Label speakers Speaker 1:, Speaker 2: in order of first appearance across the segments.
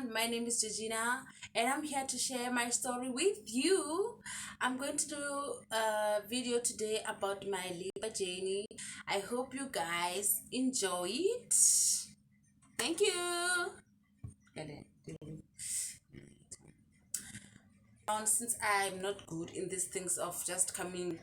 Speaker 1: everyone, my name is Georgina and I'm here to share my story with you. I'm going to do a video today about my labor journey. I hope you guys enjoy it. Thank you. Since I'm not good in these things of just coming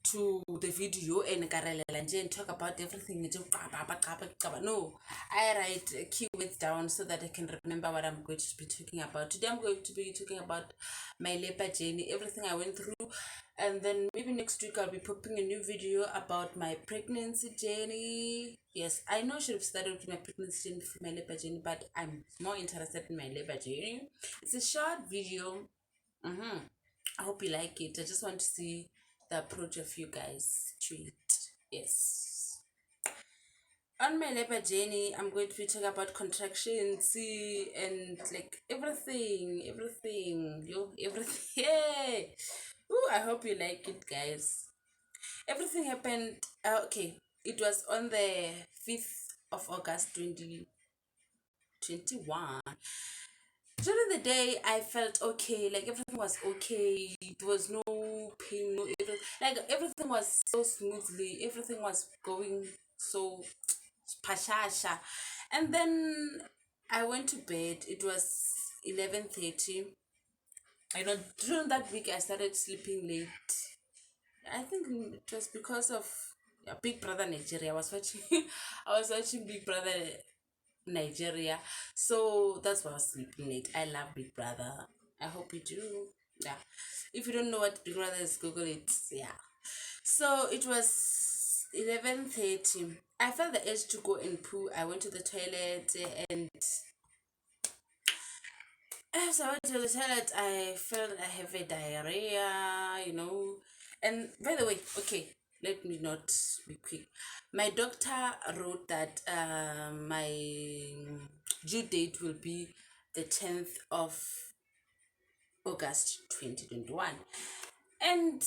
Speaker 1: to the video and talk about everything. No, I write keywords down so that I can remember what I'm going to be talking about. Today I'm going to be talking about my labor journey, everything I went through, and then maybe next week I'll be popping a new video about my pregnancy journey. Yes, I know I should have started with my pregnancy journey before my labor journey, but I'm more interested in my labor journey. It's a short video. I hope you like it. I just want to see the approach of you guys to it. Yes. On my labor journey, I'm going to be talking about contractions, see, and like everything. Yay! Ooh, I hope you like it, guys. Everything happened. Okay, it was on the 5th of August 2021. During the day, I felt okay, like everything was okay. There was no pain, no everything. Like everything was so smoothly, everything was going so pashasha. And then I went to bed. It was 11:30. I know during that week I started sleeping late. I think it was because of Big Brother Nigeria. I was watching I was watching Big Brother Nigeria. So that's why I was sleeping late. I love Big Brother. I hope you do. Yeah. If you don't know what Big Brother is, Google it. Yeah. So it was 11:30. I felt the urge to go and poo. I went to the toilet and as I went to the toilet, I felt I have a diarrhea. And by the way, okay, let me not be quick. My doctor wrote that my due date will be the 10th of August 2021. And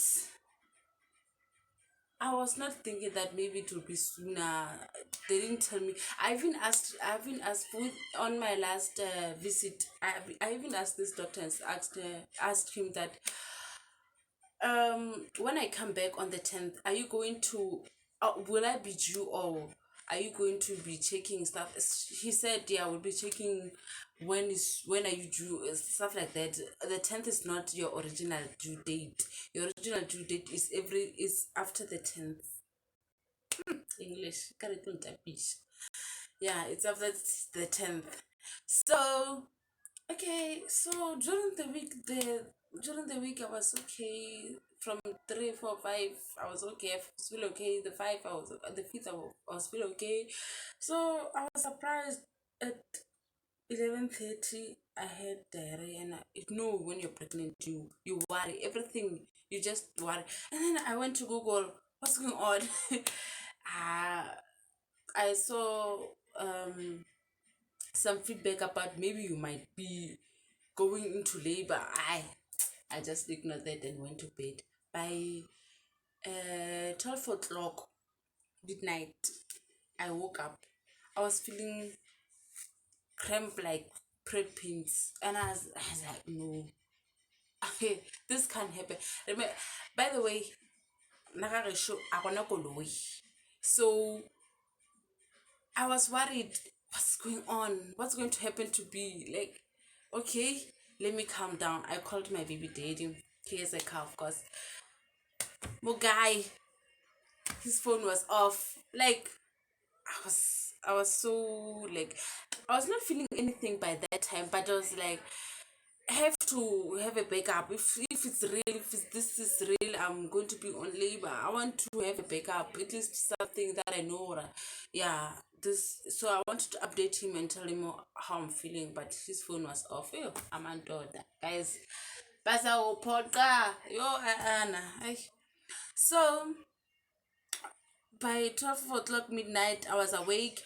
Speaker 1: I was not thinking that maybe it would be sooner. They didn't tell me. I even asked on my last visit. I even asked this doctor and asked him that when I come back on the 10th, are you going to will I be due, or are you going to be checking stuff? He said, yeah, we'll be checking when are you due, stuff like that. The 10th is not your original due date. Your original due date is after the 10th. English. Can't even type it. Yeah, it's after the 10th. So okay, so during the week I was okay. From 3, 4, 5, I was okay. I was feel okay. The 5th I was feel okay. So I was surprised at 11:30 I had diarrhea, and when you're pregnant, you worry everything. You just worry, and then I went to Google what's going on. uh, I saw some feedback about maybe you might be going into labor. I just ignored that and went to bed. By 12 o'clock midnight, I woke up. I was feeling cramp like prep pins, and I was like, no, this can't happen. By the way, nagaresho akona koloi. So I was worried. What's going on? What's going to happen to be like? Okay, let me calm down. I called my baby daddy. He has a car, of course. My guy, his phone was off. Like I was so like I was not feeling anything by that time, but I was like, I have to have a backup. If it's real, this is real, I'm going to be on labor. I want to have a backup, at least something that I know. Yeah, this. So I wanted to update him and tell him how I'm feeling, but his phone was off. Yo, I'm on daughter, guys. Basa podcast. Yo, Anna. So by 12 o'clock midnight, I was awake,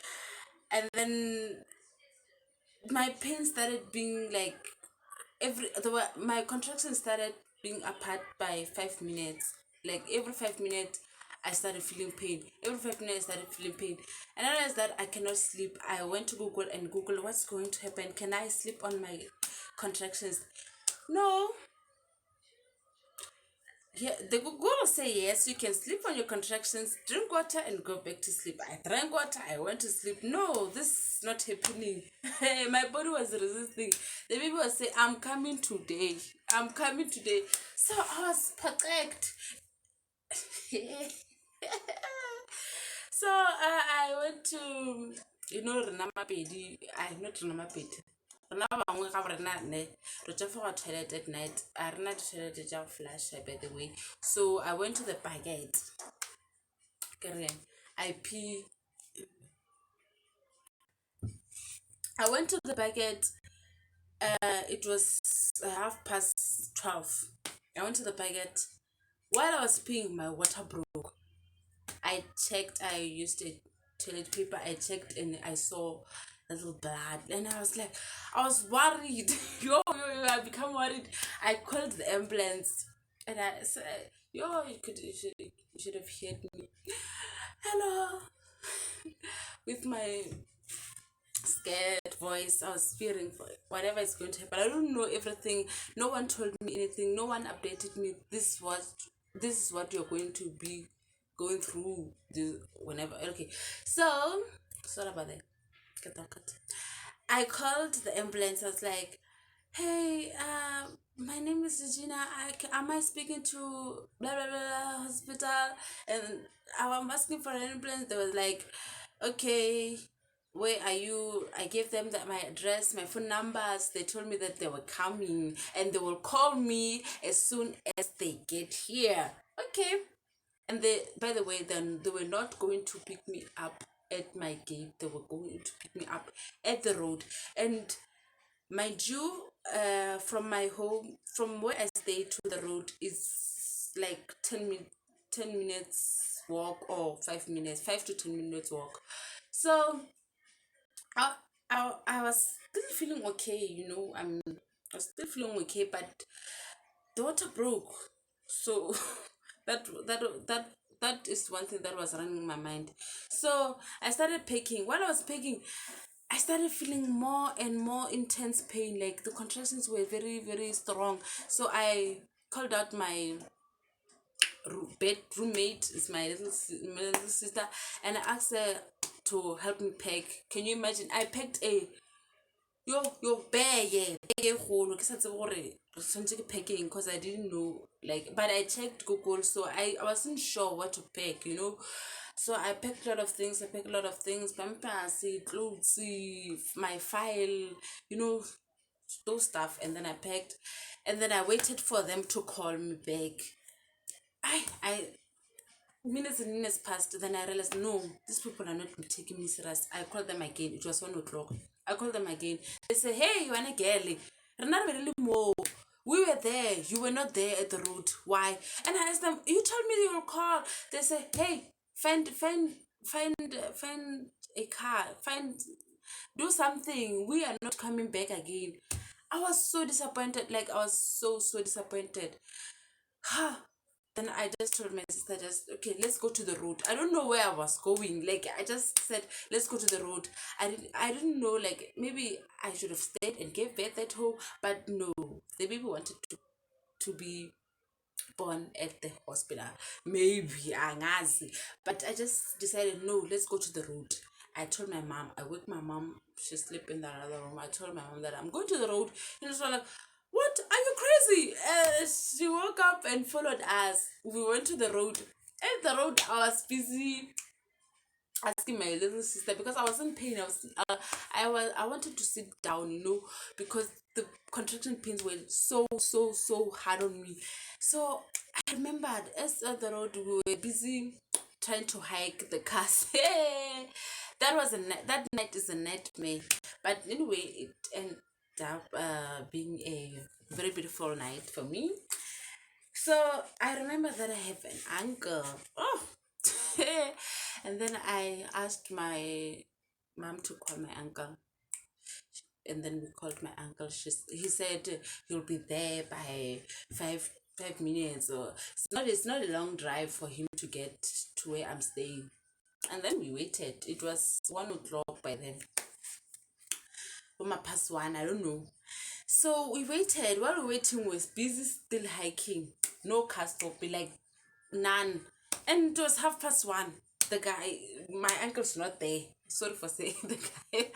Speaker 1: and then my pain started being like my contractions started being apart by 5 minutes. Like every 5 minutes I started feeling pain. Every 5 minutes, I started feeling pain. And I realized that I cannot sleep. I went to Google and Google what's going to happen. Can I sleep on my contractions? No. Yeah, the Google say yes, you can sleep on your contractions, drink water and go back to sleep. I drank water, I went to sleep. No, this is not happening. My body was resisting. The baby was saying, I'm coming today. I'm coming today. So I was perfect. So I went to, Rena Mapedi. I not Rena Mapedi. Rena bangwe ga rena ne re tša foga toilet at night. A rena di toilet tša flush by the way. So I went to the bucket. I pee. I went to the bucket. It was 12:30. I went to the bucket. While I was peeing, my water broke. I checked, I used a toilet paper, I checked and I saw a little blood. And I was like, I was worried. I become worried. I called the ambulance and I said, you should have heard me. Hello. With my scared voice, I was fearing for whatever is going to happen. I don't know everything. No one told me anything. No one updated me. This is what you're going to be going through the whenever. Okay, so sorry about that. Cut. I called the ambulance. I was like, "Hey, my name is Regina. Am I speaking to blah blah blah hospital?" And I'm asking for an ambulance. They was like, "Okay, where are you?" I gave them my address, my phone numbers. They told me that they were coming and they will call me as soon as they get here. Okay. And by the way, then they were not going to pick me up at my gate. They were going to pick me up at the road. And mind you, from my home, from where I stay to the road is like 10 minutes walk or 5 minutes, 5 to 10 minutes walk. So I, I was still feeling okay, I was still feeling okay, but the water broke. So that that that that is one thing that was running in my mind. So I started packing. While I was packing, I started feeling more and more intense pain. Like the contractions were very, very strong. So I called out my bed roommate, is my little sister, and I asked her to help me pack. Can you imagine? I packed a your bag e golo ke sa tsebe gore re tshwanetse ke packing because I didn't know, like, but I checked Google, so I wasn't sure what to pack. So I packed a lot of things. Pampers, clothes, my file, you know those stuff. And then I packed, and then I waited for them to call me back. I minutes and minutes passed. Then I realized, no, these people are not taking me serious. I called them again. It was 1 o'clock. I called them again. They say, hey, you wanna get it? We were there. You were not there at the road. Why? And I asked them, you told me you will call. They say, hey, find a car. Do something. We are not coming back again. I was so disappointed. Like, I was so disappointed. Then I just told my sister, okay, let's go to the road. I don't know where I was going. Like, I just said, let's go to the road. I didn't know, like, maybe I should have stayed and gave birth at home, but no, the baby wanted to be born at the hospital. Maybe angazi, but I just decided, no, let's go to the road. I told my mom. I woke my mom. She slept in the other room. I told my mom that I'm going to the road. And she was like, "What? Are you crazy?" She woke up and followed us. We went to the road. At the road, I was busy asking my little sister because I was in pain. I wanted to sit down, because the contraction pains were so hard on me. So I remembered as at the road we were busy trying to hike the cars. That night is a nightmare. But anyway, it ended up being a very beautiful night for me. So I remember that I have an uncle. Oh, and then I asked my mom to call my uncle. And then we called my uncle. He said he'll be there by 5 5 minutes, or it's not a long drive for him to get to where I'm staying. And then we waited. It was 1 o'clock by then. Or my past one, I don't know. So we waited. While we were waiting, we was busy still hiking. No car stop, like none. And it was 1:30. The guy, my uncle's not there. Sorry for saying the guy.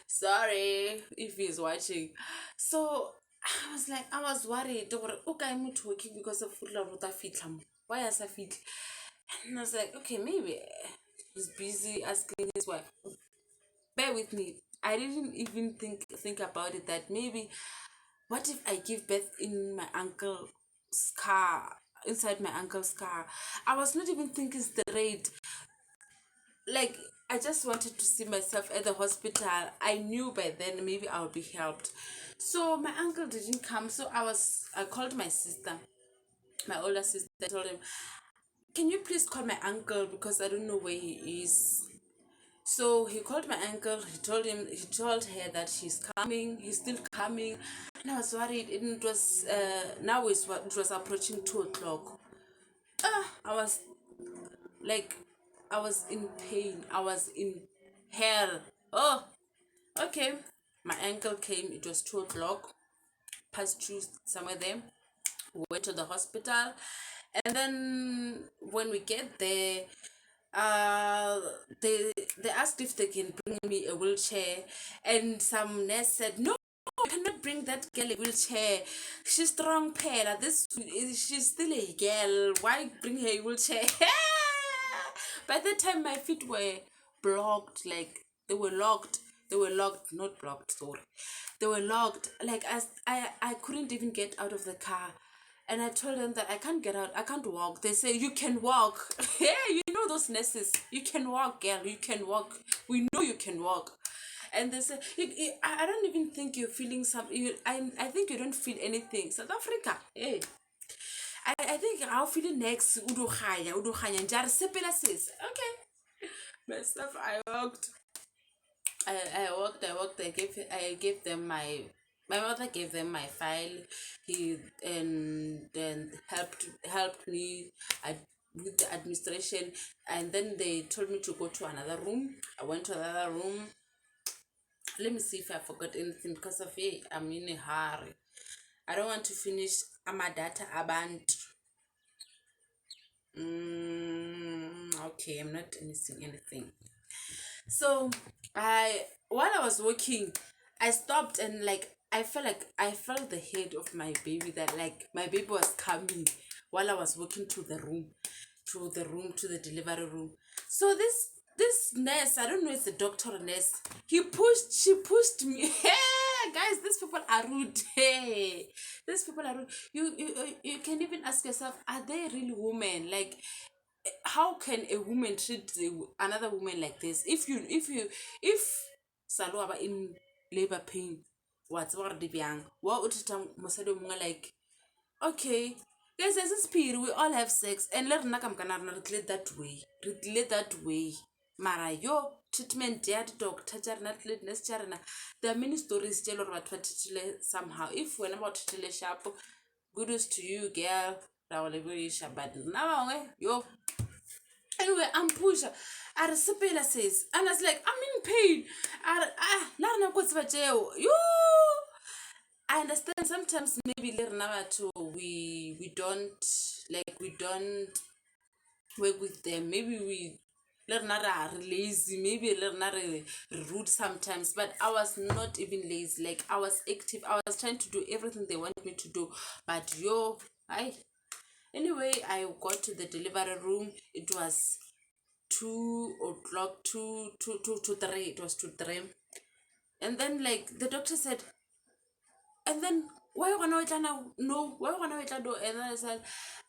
Speaker 1: Sorry if he's watching. So I was worried. Okay, I'm not working because of food. Why is I fit? And I was like, okay, maybe he's busy asking his wife. Bear with me. I didn't even think about it, that maybe what if I give birth in my uncle's car, inside my uncle's car? I was not even thinking straight. Like, I just wanted to see myself at the hospital. I knew by then maybe I would be helped. So my uncle didn't come. So I called my sister, my older sister. I told him, can you please call my uncle because I don't know where he is. So he called my uncle. He told her that he's still coming. And I was worried. And it was it was approaching 2 o'clock. I was like, I was in pain. I was in hell. Oh, okay. My uncle came. It was 2 o'clock, past two, somewhere there. We went to the hospital, and then when we get there, uh they asked if they can bring me a wheelchair, and some nurse said, no, you cannot bring that girl a wheelchair. She's strong pela. She's still a girl. Why bring her a wheelchair? By the time my feet were blocked, like they were locked. They were locked, not blocked, sorry. They were locked. Like I couldn't even get out of the car. And I told them that I can't get out, I can't walk. They say, you can walk. Yeah, you know those nurses. You can walk, girl, you can walk. We know you can walk. And they say, I don't even think you're feeling I think you don't feel anything. South Africa, hey. I think I'll feel it next. Udukhaya, njari sepela sis. Okay. Myself, I walked. I gave them my mother gave them my file. He and then helped me with the administration, and then they told me to go to another room. I went to another room. Let me see if I forgot anything because of it. I'm in a hurry. I don't want to finish Amadata Aband. Okay, I'm not missing anything. So while I was walking, I stopped, and like I felt the head of my baby, that like my baby was coming while I was walking to the delivery room. So this nurse, I don't know, it's a doctor or nurse. She pushed me. Hey guys, these people are rude. Hey, these people are rude. You can even ask yourself, are they really women? Like, how can a woman treat another woman like this? If Salwa in labor pain, what's what the young, what would Mosado like, okay, guys, as a spirit, we all have sex, and let Nakam can relate that way. Mara yo treatment yard doctor not letness charana. There are many stories tell about what somehow. If when about to sharp, kudos to you, girl. But now yo. Anyway, I'm pusher. Arisipela says, and I was like, I'm in pain. Lana what's about jail. I understand sometimes maybe we don't work with them. Maybe we are lazy, maybe rude sometimes, but I was not even lazy. Like, I was active. I was trying to do everything they want me to do. But anyway, I got to the delivery room. It was 2 o'clock, to 3. It was 2 3. And then, like, the doctor said, and then why you gonna wait now? No, why you gonna wait now? And then I said,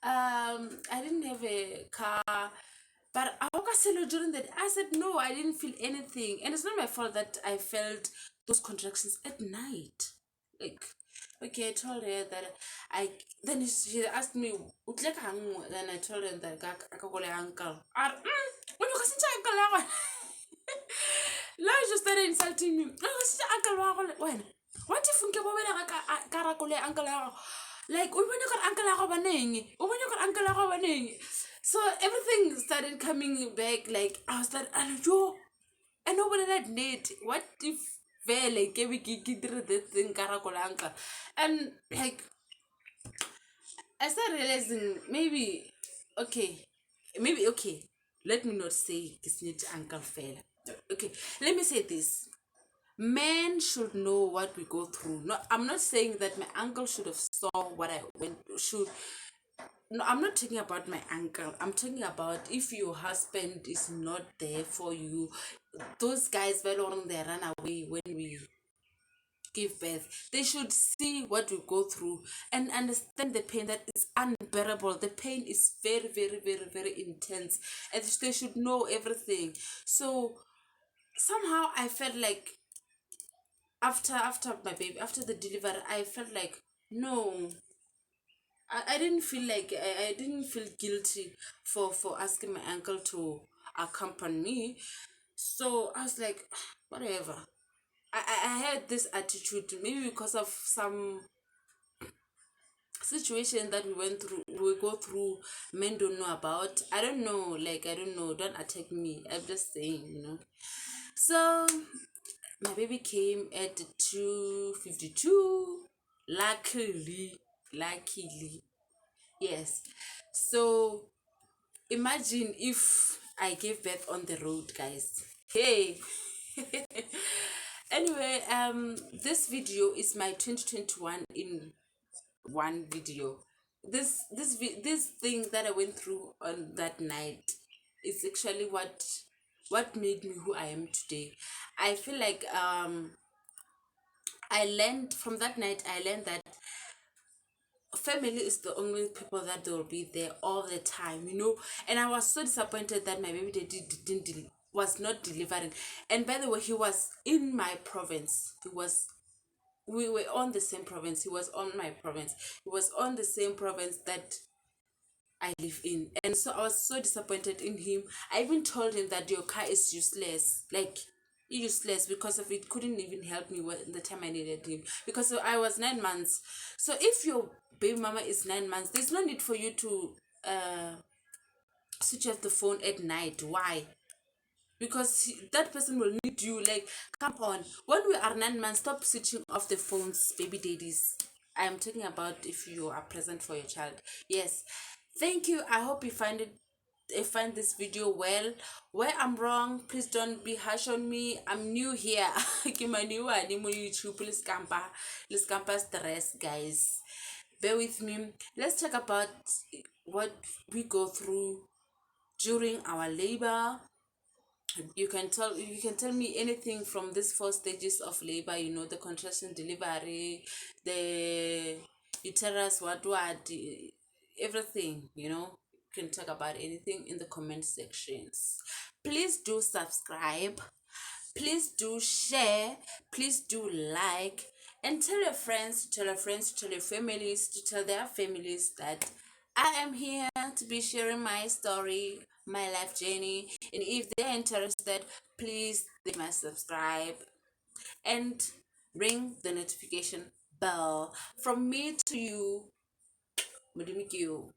Speaker 1: I didn't have a car, but I woke up during that. I said, no, I didn't feel anything, and it's not my fault that I felt those contractions at night. Like, okay, I told her that I. Then she asked me, "Utleka hangu?" Then I told her that I call uncle. When you can uncle, now she started insulting me. Uncle, when? What if you get away like uncle? like o bone gore uncle a go baneng, o bone gore uncle a go baneng. So everything started coming back, like I was like, yo, and nobody that need what if vele ke be ke dire that thing ka rako la uncle. And like I started realizing maybe okay, let me not say this need uncle fella. Okay, let me say this. Men should know what we go through. No, I'm not saying that my uncle should have saw what I went should. No, I'm not talking about my uncle. I'm talking about if your husband is not there for you. Those guys very long they run away when we give birth. They should see what we go through and understand the pain that is unbearable. The pain is very, very, very, very intense. And they should know everything. So somehow I felt like after my baby, after the delivery, I felt like no, I didn't feel like I didn't feel guilty for asking my uncle to accompany me. So I was like, whatever. I had this attitude maybe because of some situation that we went through, we go through, men don't know about. I don't know, like I don't know, don't attack me, I'm just saying. So my baby came at 2:52. Luckily, yes. So imagine if I gave birth on the road, guys. Hey. Anyway, this video is my 2021 in one video. This thing that I went through on that night is actually what made me who I am today. I feel like I learned from that night. I learned that family is the only people that will be there all the time. And I was so disappointed that my baby daddy was not delivering. And by the way, he was in my province. We were on the same province. He was on my province. He was on the same province that I live in. And so I was so disappointed in him. I even told him that your car is useless. Like, useless because of it couldn't even help me the time I needed him. Because I was 9 months. So if your baby mama is 9 months, there's no need for you to switch off the phone at night. Why? Because that person will need you. Like, come on, when we are 9 months, stop switching off the phones, baby daddies. I am talking about if you are present for your child. Yes, thank you. I hope you find this video well. Where I'm wrong, please don't be harsh on me. I'm new here. Ke my new one mo YouTube. Let's campa stress, guys. Bear with me. Let's talk about what we go through during our labor. You can tell me anything from these 4 stages of labor, the contraction, delivery, the uterus, what, everything. You can talk about anything in the comment sections. Please do subscribe, please do share, please do like, and tell your friends, tell your families, to tell their families that I am here to be sharing my story, my life journey. And if they're interested, please they must subscribe and ring the notification bell. From me to you, Madimikyo.